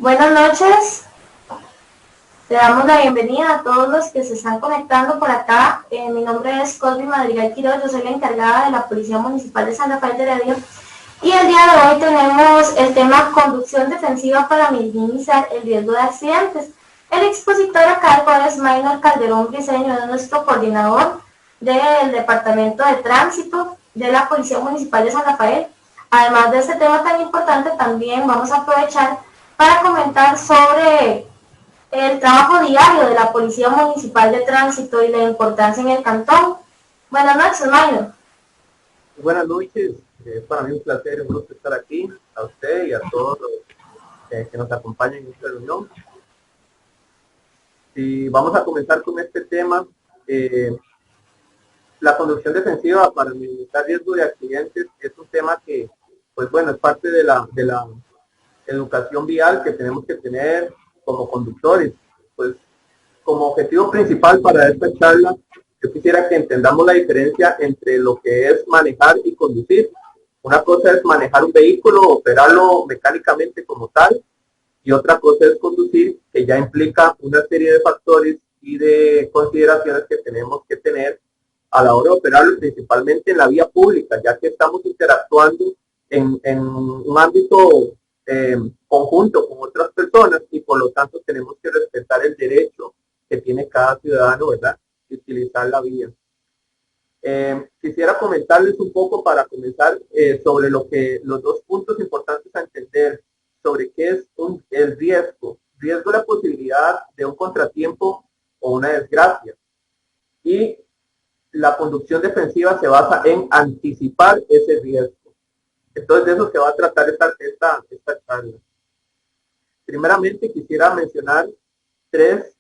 Buenas noches, le damos la bienvenida a todos los que se están conectando por acá. Mi nombre es Cosby Madrigal Quiroz, yo soy la encargada de la Policía Municipal de San Rafael de Heredia. Y el día de hoy tenemos el tema conducción defensiva para minimizar el riesgo de accidentes. El expositor a cargo es Maynor Calderón Briceño, es nuestro coordinador del Departamento de Tránsito de la Policía Municipal de San Rafael. Además de este tema tan importante, también vamos a aprovechar para comentar sobre el trabajo diario de la Policía Municipal de Tránsito y la importancia en el cantón. Buenas noches, Maynor. Buenas noches, para mí un placer, un gusto estar aquí, a usted y a todos los que nos acompañan en esta reunión. Y vamos a comenzar con este tema, la conducción defensiva para minimizar riesgo de accidentes. Es un tema que, pues bueno, es parte de la educación vial que tenemos que tener como conductores. Pues como objetivo principal para esta charla, yo quisiera que entendamos la diferencia entre lo que es manejar y conducir. Una cosa es manejar un vehículo, operarlo mecánicamente como tal, y otra cosa es conducir, que ya implica una serie de factores y de consideraciones que tenemos que tener a la hora de operarlo, principalmente en la vía pública, ya que estamos interactuando en un ámbito conjunto con otras personas y por lo tanto tenemos que respetar el derecho que tiene cada ciudadano, ¿verdad?, de utilizar la vía. Quisiera comentarles un poco para comenzar sobre los dos puntos importantes a entender sobre qué es el riesgo. Riesgo es la posibilidad de un contratiempo o una desgracia. Y la conducción defensiva se basa en anticipar ese riesgo. Entonces, de eso se va a tratar esta charla. Primeramente, quisiera mencionar tres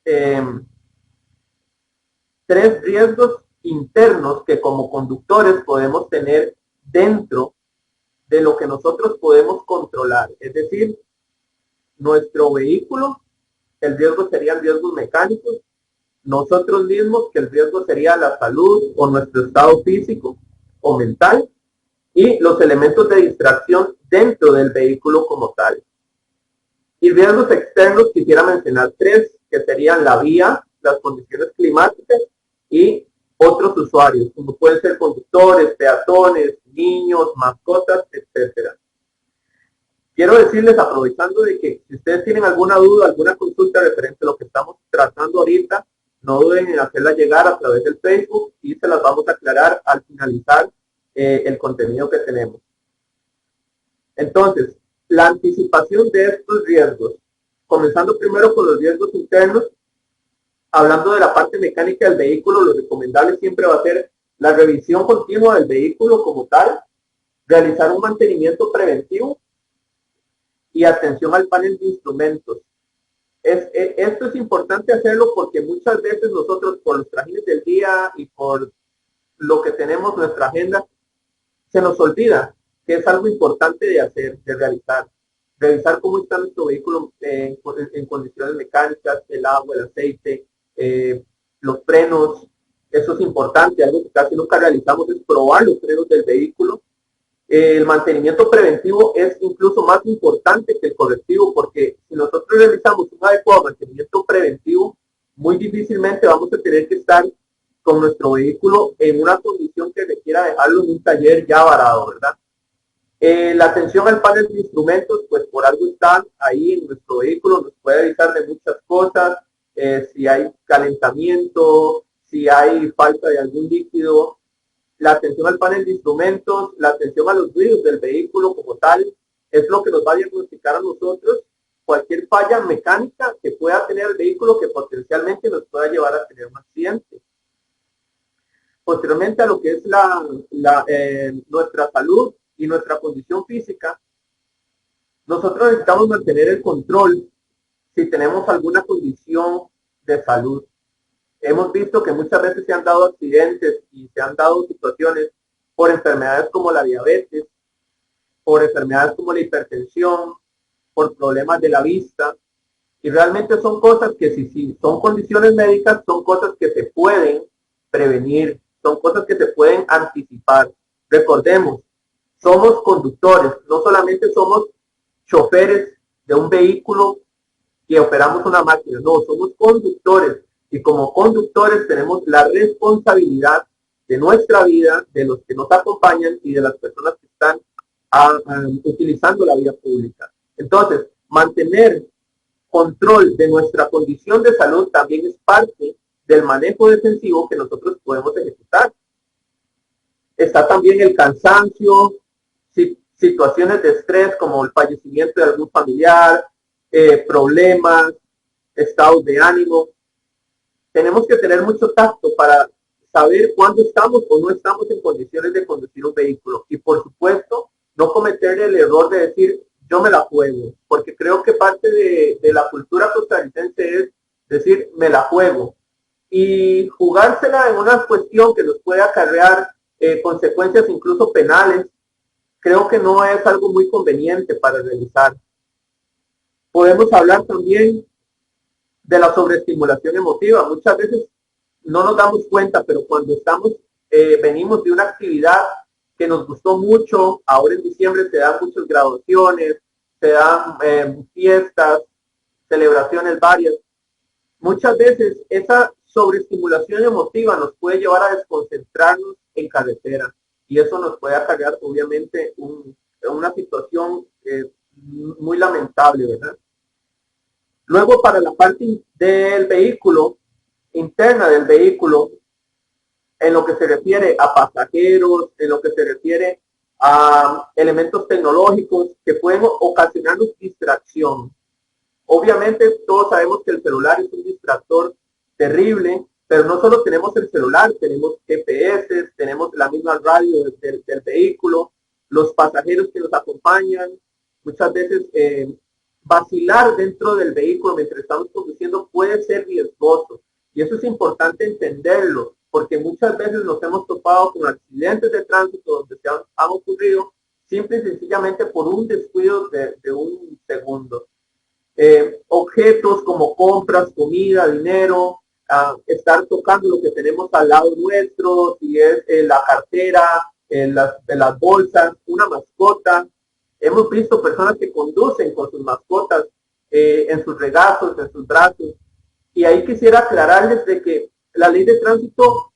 riesgos internos que como conductores podemos tener dentro de lo que nosotros podemos controlar. Es decir, nuestro vehículo, el riesgo serían riesgos mecánicos, nosotros mismos, que el riesgo sería la salud o nuestro estado físico o mental, y los elementos de distracción dentro del vehículo como tal. Y riesgos externos quisiera mencionar tres, que serían la vía, las condiciones climáticas y otros usuarios, como pueden ser conductores, peatones, niños, mascotas, etcétera. Quiero decirles, aprovechando de que si ustedes tienen alguna duda, alguna consulta referente a lo que estamos tratando ahorita, no duden en hacerla llegar a través del Facebook y se las vamos a aclarar al finalizar el contenido que tenemos. Entonces, la anticipación de estos riesgos, comenzando primero con los riesgos internos, hablando de la parte mecánica del vehículo, lo recomendable siempre va a ser la revisión continua del vehículo como tal, realizar un mantenimiento preventivo y atención al panel de instrumentos. Esto es importante hacerlo porque muchas veces nosotros, por los trajes del día y por lo que tenemos nuestra agenda, se nos olvida que es algo importante de hacer, de realizar. Revisar cómo está nuestro vehículo en condiciones mecánicas, el agua, el aceite, los frenos. Eso es importante. Algo que casi nunca realizamos es probar los frenos del vehículo. El mantenimiento preventivo es incluso más importante que el correctivo, porque si nosotros realizamos un adecuado mantenimiento preventivo, muy difícilmente vamos a tener que estar con nuestro vehículo en una condición que requiera dejarlo en un taller ya varado, ¿verdad? La atención al panel de instrumentos, pues por algo están ahí en nuestro vehículo, nos puede avisar de muchas cosas, si hay calentamiento, si hay falta de algún líquido. La atención al panel de instrumentos, la atención a los ruidos del vehículo como tal, es lo que nos va a diagnosticar a nosotros cualquier falla mecánica que pueda tener el vehículo que potencialmente nos pueda llevar a tener un accidente. Posteriormente a lo que es nuestra salud y nuestra condición física, nosotros necesitamos mantener el control si tenemos alguna condición de salud. Hemos visto que muchas veces se han dado accidentes y se han dado situaciones por enfermedades como la diabetes, por enfermedades como la hipertensión, por problemas de la vista, y realmente son cosas que si son condiciones médicas, son cosas que se pueden prevenir, son cosas que se pueden anticipar. Recordemos, somos conductores, no solamente somos choferes de un vehículo que operamos una máquina, no, somos conductores y como conductores tenemos la responsabilidad de nuestra vida, de los que nos acompañan y de las personas que están utilizando la vía pública. Entonces, mantener control de nuestra condición de salud también es parte del manejo defensivo que nosotros podemos ejecutar. Está también el cansancio, situaciones de estrés como el fallecimiento de algún familiar, problemas, estados de ánimo. Tenemos que tener mucho tacto para saber cuándo estamos o no estamos en condiciones de conducir un vehículo. Y por supuesto, no cometer el error de decir, yo me la juego, porque creo que parte de la cultura costarricense es decir, me la juego. Y jugársela en una cuestión que nos puede acarrear consecuencias incluso penales, creo que no es algo muy conveniente para realizar. Podemos hablar también de la sobreestimulación emotiva. Muchas veces no nos damos cuenta, pero cuando venimos de una actividad que nos gustó mucho, ahora en diciembre se dan muchas graduaciones, se dan fiestas, celebraciones varias. Muchas veces esa sobreestimulación emotiva nos puede llevar a desconcentrarnos en carretera y eso nos puede acarrear obviamente una situación muy lamentable, ¿verdad? Luego, para la parte del vehículo, interna del vehículo, en lo que se refiere a pasajeros, en lo que se refiere a elementos tecnológicos que pueden ocasionarnos distracción. Obviamente todos sabemos que el celular es un distractor terrible, pero no solo tenemos el celular, tenemos GPS, tenemos la misma radio del vehículo, los pasajeros que nos acompañan, muchas veces vacilar dentro del vehículo mientras estamos conduciendo puede ser riesgoso y eso es importante entenderlo porque muchas veces nos hemos topado con accidentes de tránsito donde se han ocurrido simple y sencillamente por un descuido de un segundo. Objetos como compras, comida, dinero, estar tocando lo que tenemos al lado nuestro, si es la cartera, las bolsas, una mascota. Hemos visto personas que conducen con sus mascotas en sus regazos, en sus brazos. Y ahí quisiera aclararles de que la ley de tránsito,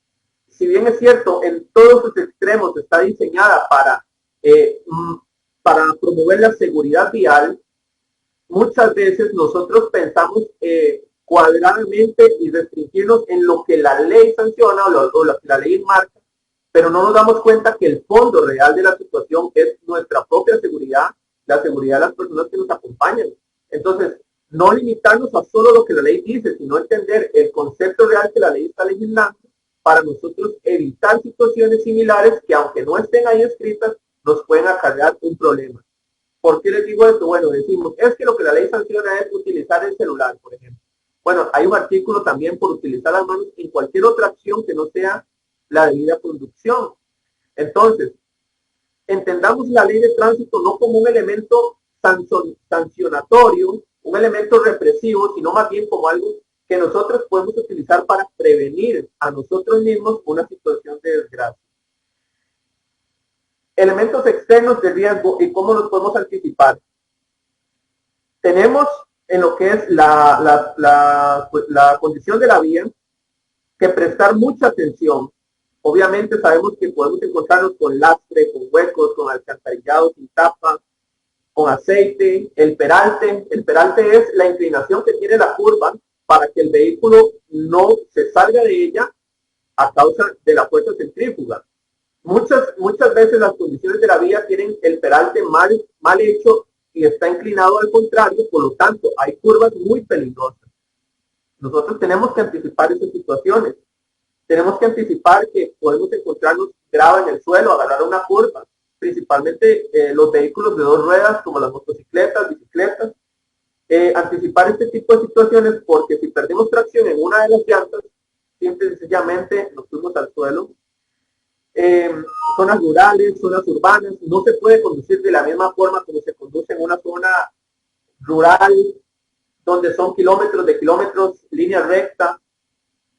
si bien es cierto, en todos sus extremos está diseñada para promover la seguridad vial, muchas veces nosotros pensamos cuadradamente y restringirnos en lo que la ley sanciona o lo que la ley marca, pero no nos damos cuenta que el fondo real de la situación es nuestra propia seguridad, la seguridad de las personas que nos acompañan. Entonces, no limitarnos a solo lo que la ley dice, sino entender el concepto real que la ley está legislando para nosotros evitar situaciones similares que aunque no estén ahí escritas, nos pueden acarrear un problema. ¿Por qué les digo esto? Bueno, decimos, es que lo que la ley sanciona es utilizar el celular, por ejemplo. Bueno, hay un artículo también por utilizar las manos en cualquier otra acción que no sea la debida conducción. Entonces, entendamos la ley de tránsito no como un elemento sancionatorio, un elemento represivo, sino más bien como algo que nosotros podemos utilizar para prevenir a nosotros mismos una situación de desgracia. Elementos externos de riesgo y cómo los podemos anticipar. Tenemos en lo que es la condición de la vía que prestar mucha atención. Obviamente sabemos que podemos encontrarnos con lastre, con huecos, con alcantarillado sin tapa, con aceite. El peralte es la inclinación que tiene la curva para que el vehículo no se salga de ella a causa de la fuerza centrífuga. Muchas veces las condiciones de la vía tienen el peralte mal hecho y está inclinado al contrario, por lo tanto hay curvas muy peligrosas. Nosotros tenemos que anticipar esas situaciones. Tenemos que anticipar que podemos encontrarnos grava en el suelo, agarrar una curva, principalmente los vehículos de dos ruedas como las motocicletas, bicicletas. Anticipar este tipo de situaciones porque si perdemos tracción en una de las llantas, simple y sencillamente nos fuimos al suelo. Zonas rurales, zonas urbanas, no se puede conducir de la misma forma como se conduce en una zona rural, donde son kilómetros de kilómetros, línea recta,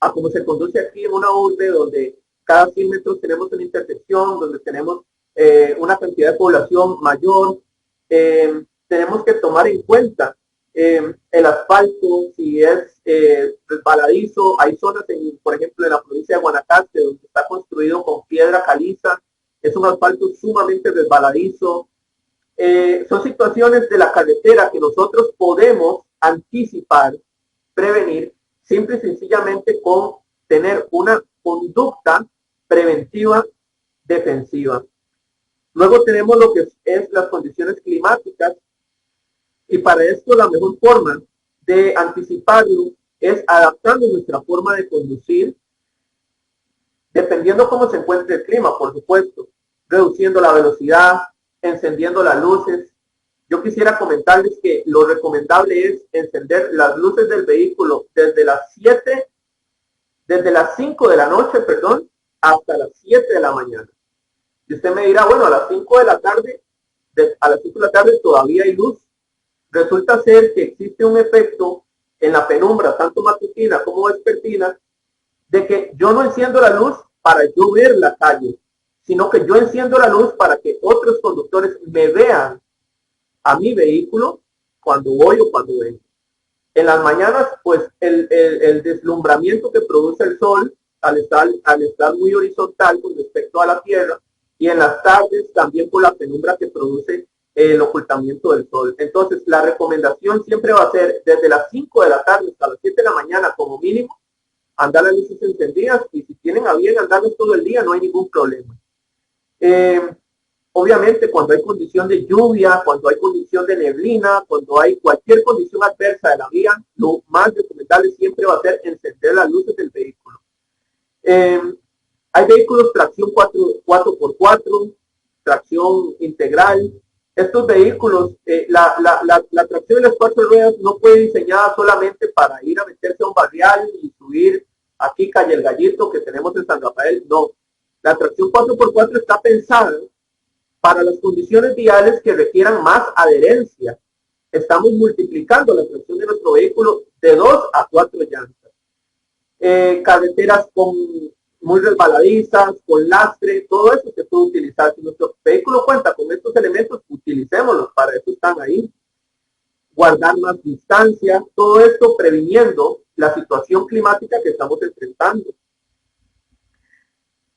a como se conduce aquí en una urbe, donde cada 100 metros tenemos una intersección, donde tenemos una cantidad de población mayor. Tenemos que tomar en cuenta el asfalto, si es resbaladizo. Hay zonas, por ejemplo, en la provincia de Guanacaste, donde está construido con piedra caliza, es un asfalto sumamente resbaladizo. Son situaciones de la carretera que nosotros podemos anticipar, prevenir, simple y sencillamente con tener una conducta preventiva defensiva. Luego tenemos lo que es las condiciones climáticas, y para esto la mejor forma de anticiparlo es adaptando nuestra forma de conducir, dependiendo cómo se encuentre el clima, por supuesto, reduciendo la velocidad, encendiendo las luces. Yo quisiera comentarles que lo recomendable es encender las luces del vehículo desde las 5 de la noche, perdón, hasta las 7 de la mañana. Y usted me dirá, bueno, a las 5 de la tarde, todavía hay luz. Resulta ser que existe un efecto en la penumbra, tanto matutina como vespertina, de que yo no enciendo la luz para yo ver la calle, sino que yo enciendo la luz para que otros conductores me vean a mi vehículo cuando voy o cuando vengo. En las mañanas, pues el deslumbramiento que produce el sol al estar muy horizontal con respecto a la tierra, y en las tardes también por la penumbra que produce el ocultamiento del sol. Entonces, la recomendación siempre va a ser desde las 5 de la tarde hasta las 7 de la mañana como mínimo, andar las luces encendidas, y si tienen a bien andarlos todo el día, no hay ningún problema. Obviamente, cuando hay condición de lluvia, cuando hay condición de neblina, cuando hay cualquier condición adversa de la vía, lo más recomendable siempre va a ser encender las luces del vehículo. Hay vehículos tracción 4x4, tracción integral. Estos vehículos, la tracción de las 4 ruedas no fue diseñada solamente para ir a meterse a un barrial y subir aquí Calle El Gallito que tenemos en San Rafael. No, la tracción 4x4 está pensada para las condiciones viales que requieran más adherencia. Estamos multiplicando la tracción de nuestro vehículo de 2 a 4 llantas. Carreteras muy resbaladizas, con lastre, todo eso se puede utilizar. Si nuestro vehículo cuenta con estos elementos, utilicémoslos, para eso están ahí. Guardar más distancia, todo esto previniendo la situación climática que estamos enfrentando.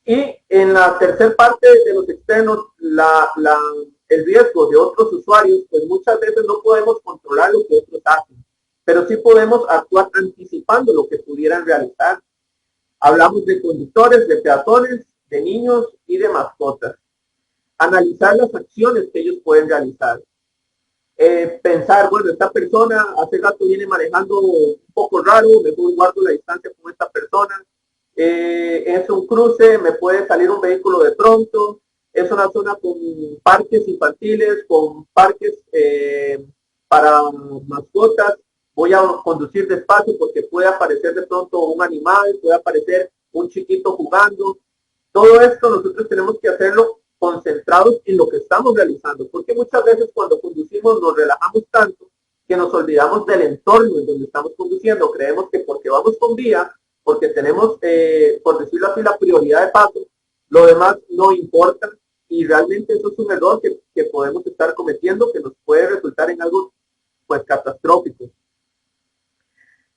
Y en la tercera parte de los externos, el riesgo de otros usuarios, pues muchas veces no podemos controlar lo que otros hacen, pero sí podemos actuar anticipando lo que pudieran realizar. Hablamos de conductores, de peatones, de niños y de mascotas. Analizar las acciones que ellos pueden realizar. Pensar, bueno, esta persona hace rato viene manejando un poco raro, mejor guardo la distancia con esta persona. Es un cruce, me puede salir un vehículo de pronto. Es una zona con parques infantiles, con parques para mascotas. Voy a conducir despacio porque puede aparecer de pronto un animal, puede aparecer un chiquito jugando. Todo esto nosotros tenemos que hacerlo concentrados en lo que estamos realizando, porque muchas veces cuando conducimos nos relajamos tanto que nos olvidamos del entorno en donde estamos conduciendo. Creemos que porque vamos con vía, porque tenemos, por decirlo así, la prioridad de paso, lo demás no importa, y realmente eso es un error que podemos estar cometiendo, que nos puede resultar en algo pues catastrófico.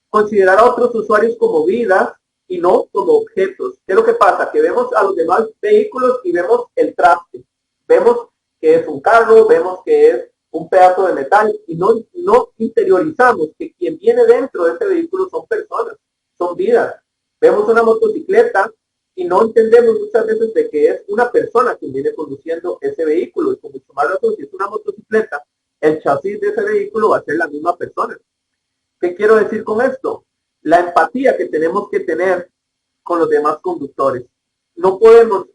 Considerar a otros usuarios como vidas y no como objetos. ¿Qué es lo que pasa? Que vemos a los demás vehículos y vemos el traste. Vemos que es un carro, vemos que es un pedazo de metal, y no interiorizamos que quien viene dentro de ese vehículo son personas, son vidas. Vemos una motocicleta y no entendemos muchas veces de que es una persona quien viene conduciendo ese vehículo, y con mucho más razón, si es una motocicleta, el chasis de ese vehículo va a ser la misma persona. ¿Qué quiero decir con esto? La empatía que tenemos que tener con los demás conductores. No podemos,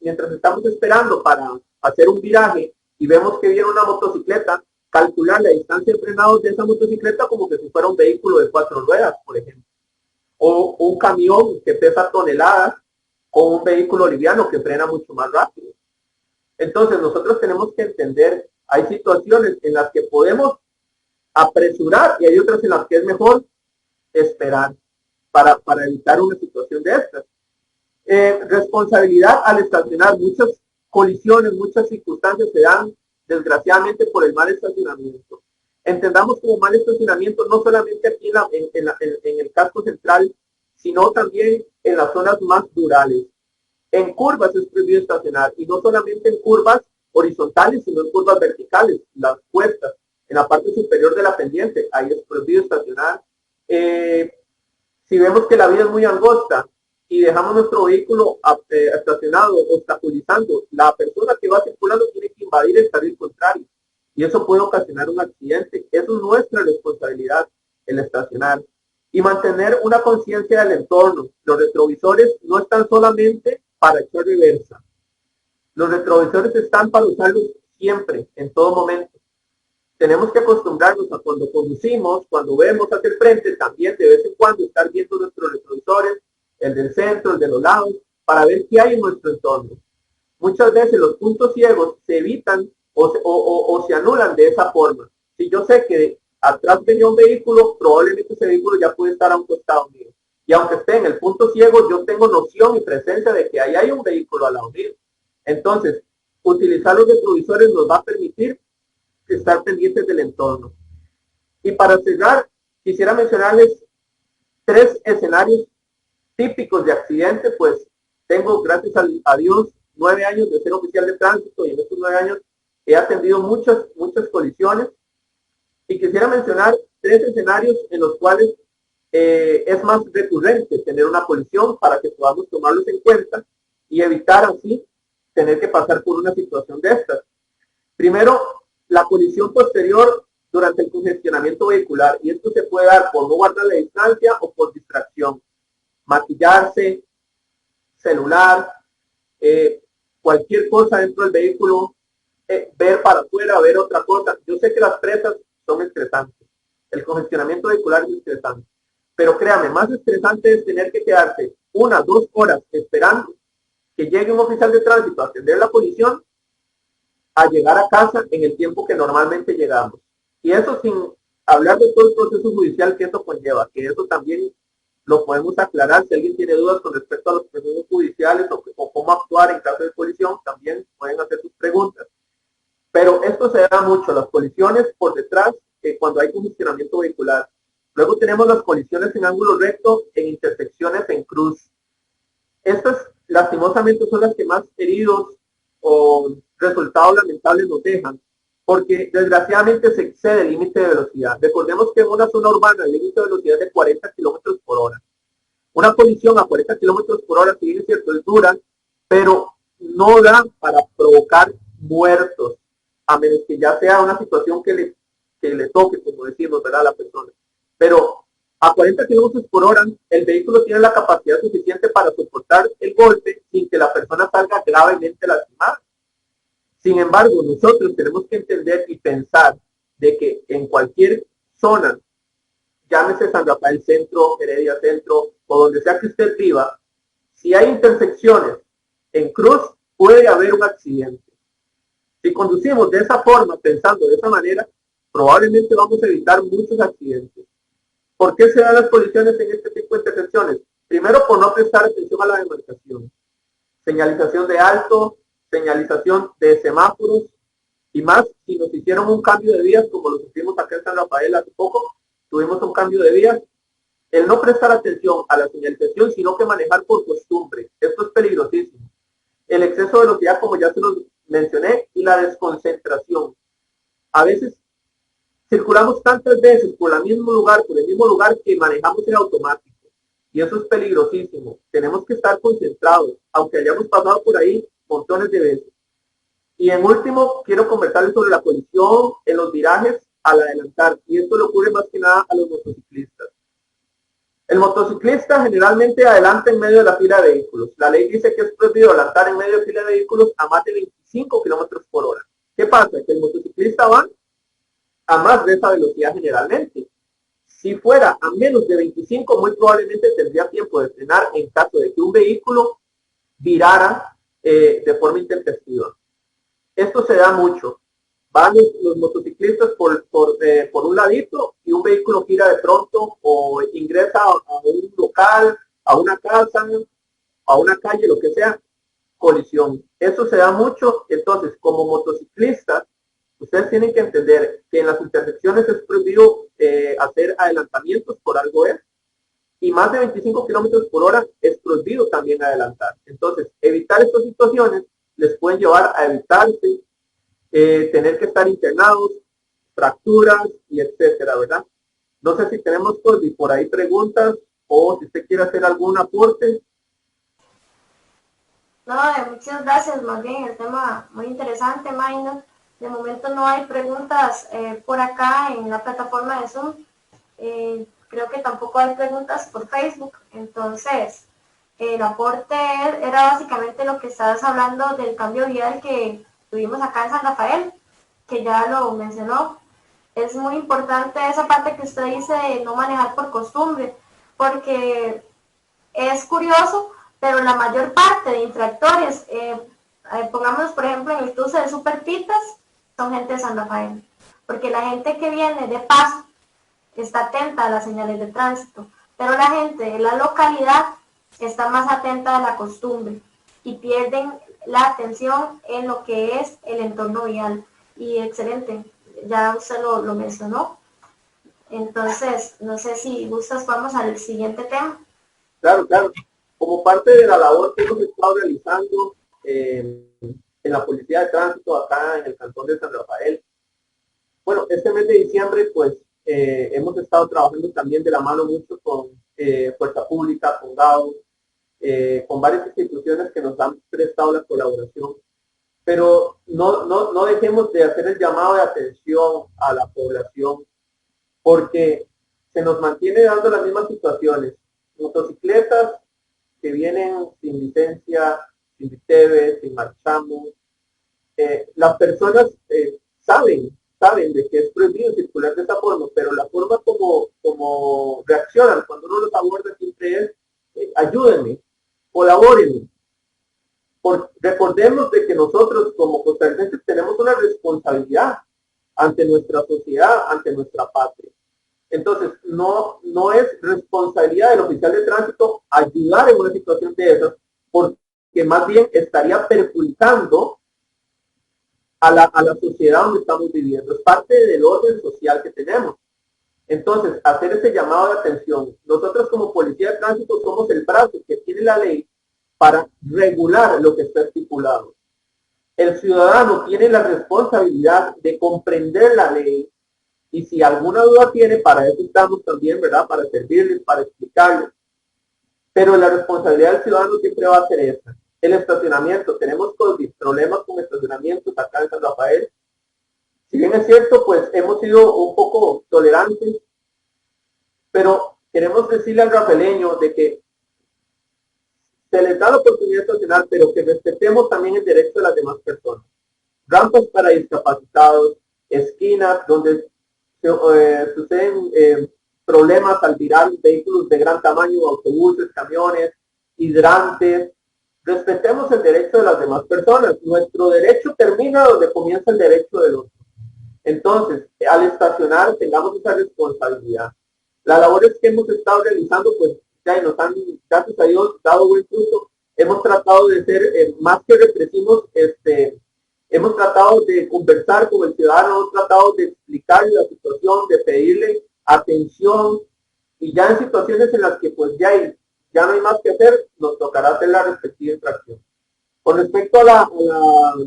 mientras estamos esperando para hacer un viraje y vemos que viene una motocicleta, calcular la distancia de frenados de esa motocicleta como que si fuera un vehículo de 4 ruedas, por ejemplo. O un camión que pesa toneladas, o un vehículo liviano que frena mucho más rápido. Entonces nosotros tenemos que entender, hay situaciones en las que podemos apresurar y hay otras en las que es mejor esperar para evitar una situación de estas. Responsabilidad al estacionar. Muchas colisiones, muchas circunstancias se dan desgraciadamente por el mal estacionamiento. Entendamos como mal estacionamiento no solamente aquí en el casco central, sino también en las zonas más rurales. En curvas es prohibido estacionar, y no solamente en curvas horizontales, sino en curvas verticales, las cuestas, en la parte superior de la pendiente, ahí es prohibido estacionar. Si vemos que la vía es muy angosta y dejamos nuestro vehículo estacionado, obstaculizando, la persona que va circulando tiene que invadir el carril contrario, y eso puede ocasionar un accidente. Eso es nuestra responsabilidad, el estacionar y mantener una conciencia del entorno. Los retrovisores no están solamente para echar reversa. Los retrovisores están para usarlos siempre, en todo momento. Tenemos que acostumbrarnos a cuando conducimos, cuando vemos hacia el frente, también de vez en cuando estar viendo nuestros retrovisores, el del centro, el de los lados, para ver qué hay en nuestro entorno. Muchas veces los puntos ciegos se evitan o se anulan de esa forma. Si yo sé que atrás venía un vehículo, probablemente ese vehículo ya puede estar a un costado mío. Y aunque esté en el punto ciego, yo tengo noción y presencia de que ahí hay un vehículo al lado mío. Entonces, utilizar los retrovisores nos va a permitir estar pendientes del entorno. Y para cerrar, quisiera mencionarles 3 escenarios típicos de accidente. Pues tengo, gracias a Dios, 9 años de ser oficial de tránsito, y en estos 9 años he atendido muchas colisiones, y quisiera mencionar 3 escenarios en los cuales es más recurrente tener una colisión, para que podamos tomarlos en cuenta y evitar así tener que pasar por una situación de estas. Primero, la colisión posterior durante el congestionamiento vehicular, y esto se puede dar por no guardar la distancia o por distracción, maquillarse, celular, cualquier cosa dentro del vehículo, ver para afuera, ver otra cosa. Yo sé que las presas son estresantes, el congestionamiento vehicular es estresante, pero créame, más estresante es tener que quedarse 1 o 2 horas esperando que llegue un oficial de tránsito a atender la colisión, a llegar a casa en el tiempo que normalmente llegamos. Y eso sin hablar de todo el proceso judicial que eso conlleva, que eso también lo podemos aclarar. Si alguien tiene dudas con respecto a los procesos judiciales o cómo actuar en caso de colisión, también pueden hacer sus preguntas. Pero esto se da mucho, las colisiones por detrás, cuando hay congestionamiento vehicular. Luego tenemos las colisiones en ángulo recto en intersecciones en cruz. Estas lastimosamente son las que más heridos o resultados lamentables nos dejan, porque desgraciadamente se excede el límite de velocidad. Recordemos que en una zona urbana el límite de velocidad es de 40 kilómetros por hora. Una colisión a 40 kilómetros por hora, si bien es cierto, es dura, pero no da para provocar muertos, a menos que ya sea una situación que le toque, como decimos, ¿verdad?, a la persona. Pero a 40 kilómetros por hora, el vehículo tiene la capacidad suficiente para soportar el golpe sin que la persona salga gravemente lastimada. Sin embargo, nosotros tenemos que entender y pensar de que en cualquier zona, llámese San Rafael Centro, Heredia Centro, o donde sea que usted viva, si hay intersecciones en cruz, puede haber un accidente. Si conducimos de esa forma, pensando de esa manera, probablemente vamos a evitar muchos accidentes. ¿Por qué se dan las colisiones en este tipo de intersecciones? Primero, por no prestar atención a la demarcación. Señalización de alto, señalización de semáforos, y más si nos hicieron un cambio de vías, como lo sufrimos acá en San Rafael hace poco. Tuvimos un cambio de vías. El no prestar atención a la señalización, sino que manejar por costumbre. Esto es peligrosísimo. El exceso de velocidad, como ya se los mencioné, y la desconcentración. A veces circulamos tantas veces por el mismo lugar, que manejamos en automático. Y eso es peligrosísimo. Tenemos que estar concentrados, aunque hayamos pasado por ahí montones de veces. Y en último, quiero conversarles sobre la colisión en los virajes al adelantar. Y esto le ocurre más que nada a los motociclistas. El motociclista generalmente adelanta en medio de la fila de vehículos. La ley dice que es prohibido adelantar en medio de fila de vehículos a más de 25 kilómetros por hora. ¿Qué pasa? Que el motociclista va a más de esa velocidad generalmente. Si fuera a menos de 25, muy probablemente tendría tiempo de frenar en caso de que un vehículo virara de forma intempestiva. Esto se da mucho. Van los motociclistas por un ladito, y un vehículo gira de pronto o ingresa a un local, a una casa, a una calle, lo que sea, colisión. Eso se da mucho. Entonces, como motociclistas, usted ustedes tienen que entender que en las intersecciones es prohibido hacer adelantamientos, por algo es, y más de 25 kilómetros por hora es prohibido también adelantar. Entonces, evitar estas situaciones les pueden llevar a evitarse, tener que estar internados, fracturas y etcétera, ¿verdad? No sé si tenemos por ahí preguntas o si usted quiere hacer algún aporte. No, muchas gracias, más bien el tema muy interesante, Maynard. De momento no hay preguntas por acá en la plataforma de Zoom. Creo que tampoco hay preguntas por Facebook. Entonces, el aporte era básicamente lo que estabas hablando del cambio vial que tuvimos acá en San Rafael, que ya lo mencionó. Es muy importante esa parte que usted dice de no manejar por costumbre, porque es curioso, pero la mayor parte de infractores, pongamos por ejemplo en el cruce de Superpitas, son gente de San Rafael, porque la gente que viene de paso está atenta a las señales de tránsito, pero la gente de la localidad está más atenta a la costumbre y pierden la atención en lo que es el entorno vial. Y excelente, ya usted lo mencionó. Entonces, no sé si gustas, vamos al siguiente tema. Claro, claro. Como parte de la labor que hemos estado realizando en la Policía de Tránsito acá en el Cantón de San Rafael, bueno, este mes de diciembre pues hemos estado trabajando también de la mano mucho con Fuerza Pública, con GAO, con varias instituciones que nos han prestado la colaboración, pero no dejemos de hacer el llamado de atención a la población porque se nos mantiene dando las mismas situaciones. Motocicletas que vienen sin licencia, sin ITV, sin marchamo. Las personas saben de que es prohibido circular de esa forma, pero la forma como reaccionan cuando uno los aborda siempre es ayúdenme, colabórenme. Recordemos de que nosotros como costarricenses tenemos una responsabilidad ante nuestra sociedad, ante nuestra patria. Entonces, no es responsabilidad del oficial de tránsito ayudar en una situación de esas, porque más bien estaría perjudicando a la sociedad donde estamos viviendo. Es parte del orden social que tenemos. Entonces, hacer ese llamado de atención. Nosotros como policía de tránsito somos el brazo que tiene la ley para regular lo que está estipulado. El ciudadano tiene la responsabilidad de comprender la ley y si alguna duda tiene, para eso estamos también, ¿verdad? Para servirles, para explicarles. Pero la responsabilidad del ciudadano siempre va a ser esa. El estacionamiento, tenemos problemas con estacionamientos acá en San Rafael. Si bien es cierto, pues hemos sido un poco tolerantes, pero queremos decirle al rafaeleño de que se les da la oportunidad de estacionar, pero que respetemos también el derecho de las demás personas. Rampas para discapacitados, esquinas donde suceden problemas al virar vehículos de gran tamaño, autobuses, camiones, hidrantes. Respetemos el derecho de las demás personas. Nuestro derecho termina donde comienza el derecho del otro. Entonces, al estacionar, tengamos esa responsabilidad. Las labores que hemos estado realizando, pues ya nos han, gracias a Dios, dado buen fruto. Hemos tratado de ser más que represivos, hemos tratado de conversar con el ciudadano, hemos tratado de explicarle la situación, de pedirle atención, y ya en situaciones en las que pues ya no hay más que hacer, nos tocará hacer la respectiva infracción. Con respecto a la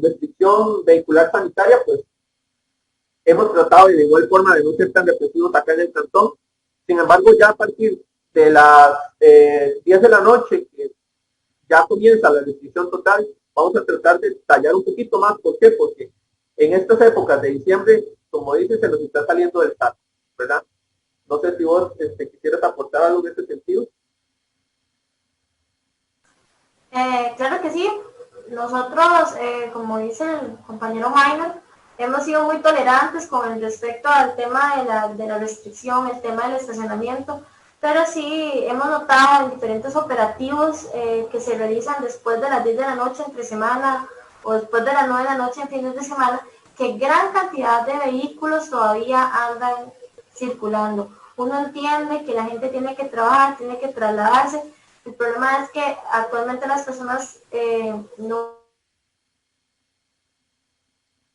restricción vehicular sanitaria, pues hemos tratado de igual forma de no ser tan represivos acá en el cantón. Sin embargo, ya a partir de las 10 de la noche, que ya comienza la restricción total, vamos a tratar de tallar un poquito más. ¿Por qué? Porque en estas épocas de diciembre, como dice, se nos está saliendo del saco, ¿verdad? No sé si vos quisieras aportar algo en este sentido. Claro que sí. Nosotros, como dice el compañero Maynard, hemos sido muy tolerantes con el respecto al tema de la restricción, el tema del estacionamiento, pero sí hemos notado en diferentes operativos que se realizan después de las 10 de la noche entre semana o después de las 9 de la noche en fines de semana, que gran cantidad de vehículos todavía andan circulando. Uno entiende que la gente tiene que trabajar, tiene que trasladarse. El problema es que actualmente las personas no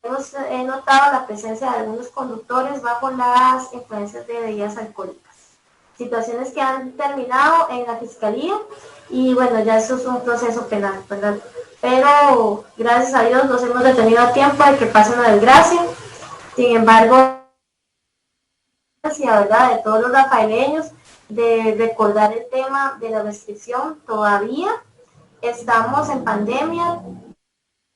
hemos notado la presencia de algunos conductores bajo las influencias de bebidas alcohólicas. Situaciones que han terminado en la fiscalía y bueno, ya eso es un proceso penal, ¿verdad? Pero gracias a Dios los hemos detenido a tiempo de que pase una desgracia. Sin embargo, ¿verdad? De todos los rafaeleños, de recordar el tema de la restricción, todavía estamos en pandemia,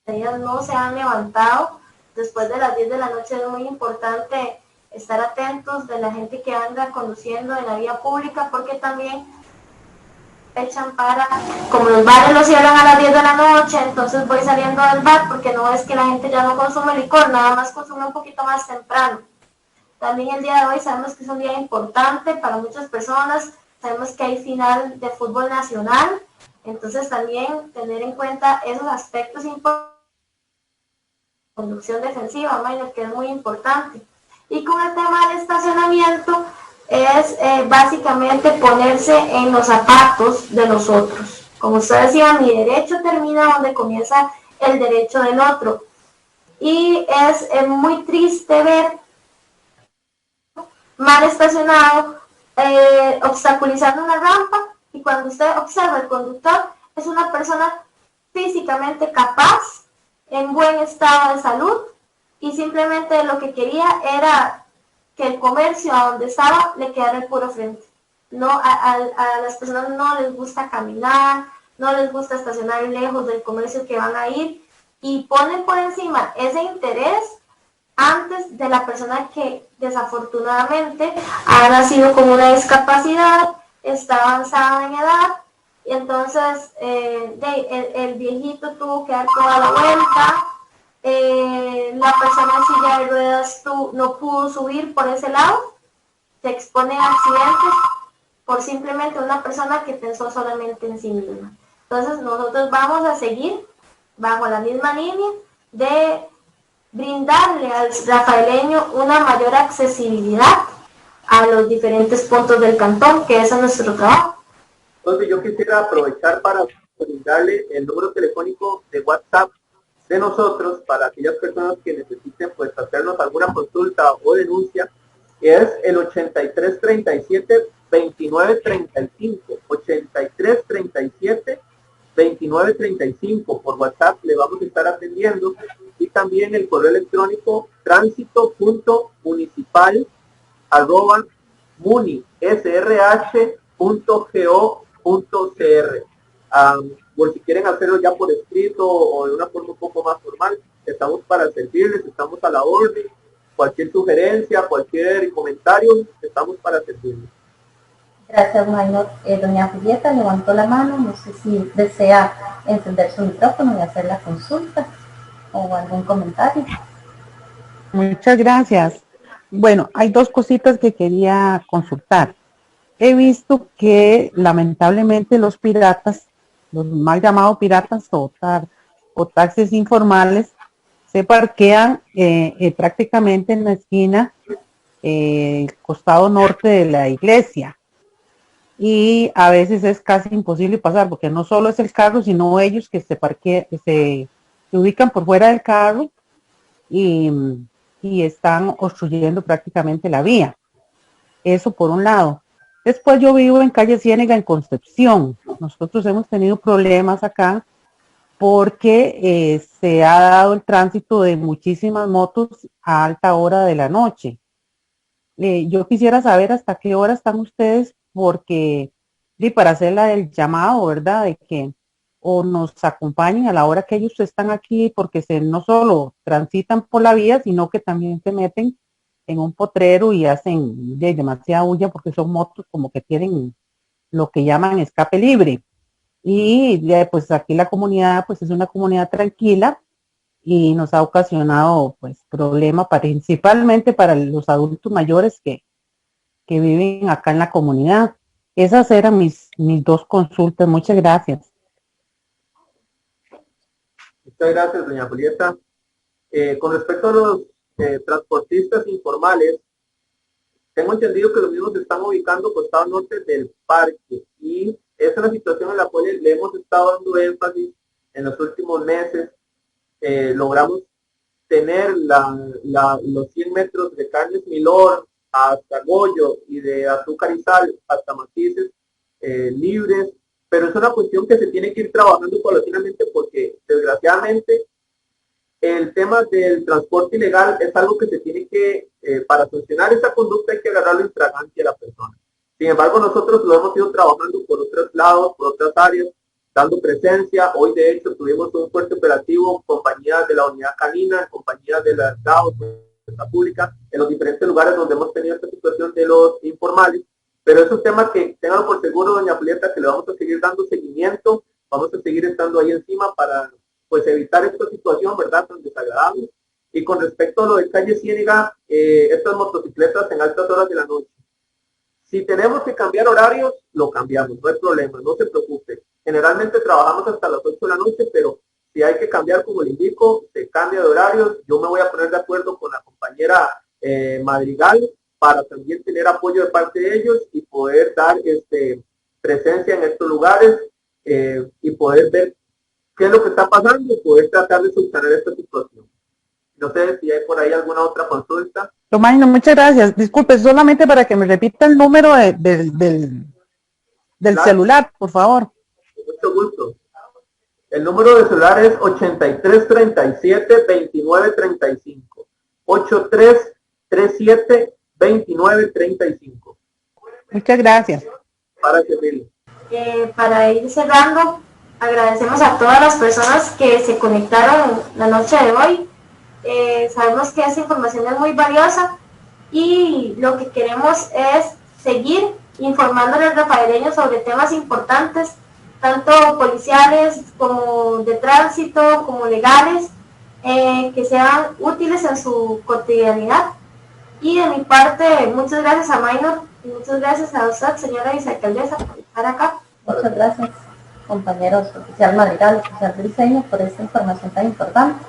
ellas no se han levantado. Después de las 10 de la noche es muy importante estar atentos de la gente que anda conduciendo en la vía pública, porque también echan para, como los bares los cierran a las 10 de la noche, entonces voy saliendo del bar, porque no es que la gente ya no consume licor, nada más consume un poquito más temprano. También el día de hoy sabemos que es un día importante para muchas personas, sabemos que hay final de fútbol nacional, entonces también tener en cuenta esos aspectos importantes, conducción defensiva, imagino que es muy importante. Y con el tema del estacionamiento es básicamente ponerse en los zapatos de los otros. Como usted decía, mi derecho termina donde comienza el derecho del otro. Y es muy triste ver mal estacionado, obstaculizando una rampa, y cuando usted observa el conductor, es una persona físicamente capaz, en buen estado de salud, y simplemente lo que quería era que el comercio a donde estaba le quedara el puro frente. No, a las personas no les gusta caminar, no les gusta estacionar lejos del comercio que van a ir, y ponen por encima ese interés antes de la persona que desafortunadamente ha nacido con una discapacidad, está avanzada en edad, y entonces el viejito tuvo que dar toda la vuelta, la persona en silla de ruedas no pudo subir por ese lado, se expone a accidentes por simplemente una persona que pensó solamente en sí misma. Entonces nosotros vamos a seguir bajo la misma línea de brindarle al rafaeleño una mayor accesibilidad a los diferentes puntos del cantón, que ese es nuestro trabajo. Entonces yo quisiera aprovechar para brindarle el número telefónico de WhatsApp de nosotros para aquellas personas que necesiten pues hacernos alguna consulta o denuncia, que es el 8337-2935, 8337-2935. Por WhatsApp le vamos a estar atendiendo, y también el correo electrónico tránsito.municipal@munisrh.go.cr. Por si quieren hacerlo ya por escrito o de una forma un poco más formal, estamos para servirles, estamos a la orden. Cualquier sugerencia, cualquier comentario, estamos para servirles. Gracias, Maynor. Doña Julieta levantó la mano, no sé si desea encender su micrófono y hacer la consulta o algún comentario. Muchas gracias. Bueno, hay dos cositas que quería consultar. He visto que lamentablemente los piratas, los mal llamados piratas o taxis informales, se parquean prácticamente en la esquina, costado norte de la iglesia. Y a veces es casi imposible pasar, porque no solo es el carro, sino ellos que se ubican por fuera del carro y están obstruyendo prácticamente la vía. Eso por un lado. Después yo vivo en calle Ciénega, en Concepción. Nosotros hemos tenido problemas acá porque se ha dado el tránsito de muchísimas motos a alta hora de la noche. Yo quisiera saber hasta qué hora están ustedes, porque para hacerla el llamado, ¿verdad? De que o nos acompañen a la hora que ellos están aquí, porque no solo transitan por la vía, sino que también se meten en un potrero y hacen demasiada bulla, porque son motos como que tienen lo que llaman escape libre. Y pues aquí la comunidad pues es una comunidad tranquila, y nos ha ocasionado pues problemas principalmente para los adultos mayores que viven acá en la comunidad. Esas eran mis dos consultas. Muchas gracias. Muchas gracias, doña Julieta. Con respecto a los transportistas informales, tengo entendido que los mismos se están ubicando costado norte del parque, y esa es una situación en la cual le hemos estado dando énfasis en los últimos meses. Logramos tener los 100 metros de carnes Milor hasta Goyo y de azúcar y sal hasta matices libres, pero es una cuestión que se tiene que ir trabajando paulatinamente porque desgraciadamente el tema del transporte ilegal es algo que se tiene que, para sancionar esa conducta hay que agarrarlo en fragancia a la persona. Sin embargo, nosotros lo hemos ido trabajando por otros lados, por otras áreas, dando presencia. Hoy, de hecho, tuvimos un fuerte operativo, compañías de la unidad canina, compañías de la DAO, la pública, en los diferentes lugares donde hemos tenido esta situación de los informales. Pero es un tema que, ténganlo por seguro, doña Julieta, que le vamos a seguir dando seguimiento, vamos a seguir estando ahí encima para pues evitar esta situación, ¿verdad?, tan desagradable. Y con respecto a lo de calle Ciénega, estas motocicletas en altas horas de la noche, si tenemos que cambiar horarios, lo cambiamos, no hay problema, no se preocupe. Generalmente trabajamos hasta las 8 de la noche, pero si hay que cambiar, como le indico, se cambia de horarios. Yo me voy a poner de acuerdo con la compañera Madrigal para también tener apoyo de parte de ellos y poder dar presencia en estos lugares y poder ver qué es lo que está pasando y poder tratar de solucionar esta situación. No sé si hay por ahí alguna otra consulta. Tomaino, muchas gracias. Disculpe, solamente para que me repita el número del claro, celular, por favor. Con mucho gusto. El número de celular es 8337-2935. 8337-2935. Muchas gracias. Para servirle. Para ir cerrando, agradecemos a todas las personas que se conectaron la noche de hoy. Sabemos que esa información es muy valiosa y lo que queremos es seguir informándole a los rafaeleños sobre temas importantes, tanto policiales como de tránsito, como legales, que sean útiles en su cotidianidad. Y de mi parte, muchas gracias a Maynor y muchas gracias a usted, señora vicealcaldesa, por estar acá. Muchas gracias, compañeros oficial Madrigal, oficial Briceño, por esta información tan importante.